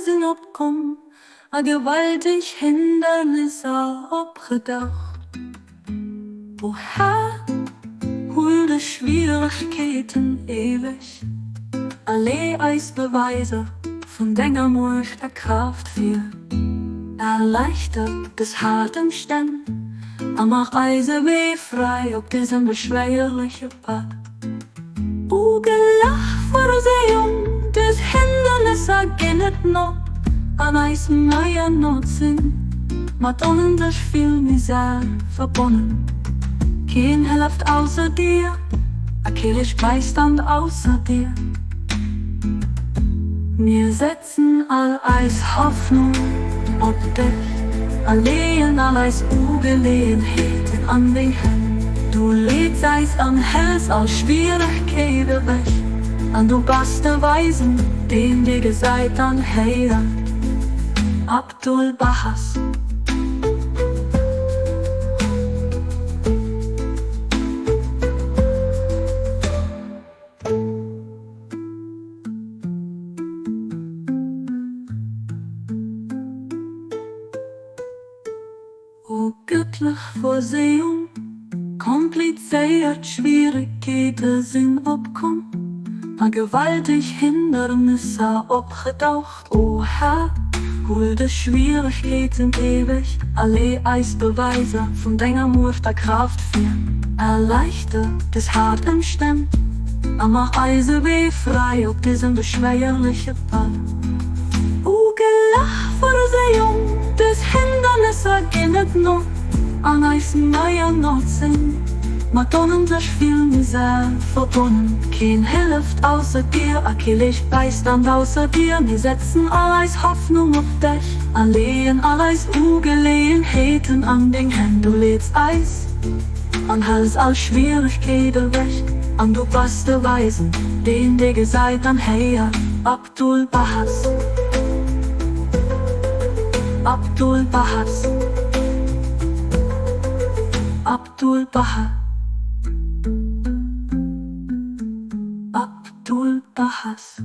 sind opkom, a gewaltig Hindernisse opgedacht. Woher holte Schwierigkeiten ewig, alle Eisbeweise von deiner Macht der Kraft für erleichtert des harten Ständ, mach Eise weh frei auf diesem beschwerlichen Pad. Gelach vor der Sehung des Hindernisse gennet noch an Eis mehr Nutzen, mit unendlich viel Misere verbunden. Kein Hälfte außer dir, kein Beistand außer dir. Wir setzen all Eis Hoffnung auf dich, allein all Eis Ungelegenheiten an dich. Du lädst Eis am Hals aus Schwierigkeiten weg, an du bist der Weisen, den dir gesagt an Heirat, Abdul Bahas. O göttlich Vorsehung, kompliziert Schwierigkeiten sind opkom, a gewaltig Hindernisse opgetaucht. O Herr, holte Schwierigkeiten ewig, alle Eisbeweise von deiner Macht der Kraft für erleichtert des harten Ständ, mach Eise weh frei auf diesem beschwerlichen Pad. O gelach vor der Sehung des Hindernisse gennet noch an Eis mehr Nutzen, mit unendlich viel Misere verbunden. Kein Hilft außer dir, kein Beistand außer dir. Wir setzen alles Hoffnung auf dich, allein alles Ungelegenheiten an den Händen. Du lädst Eis und hältst all Schwierigkeiten weg, und du bist der Weisen, den dir gesagt an Heirat, Abdul Bahas. Abdul Bahas. Abdul Bahas. Abdul Bahas.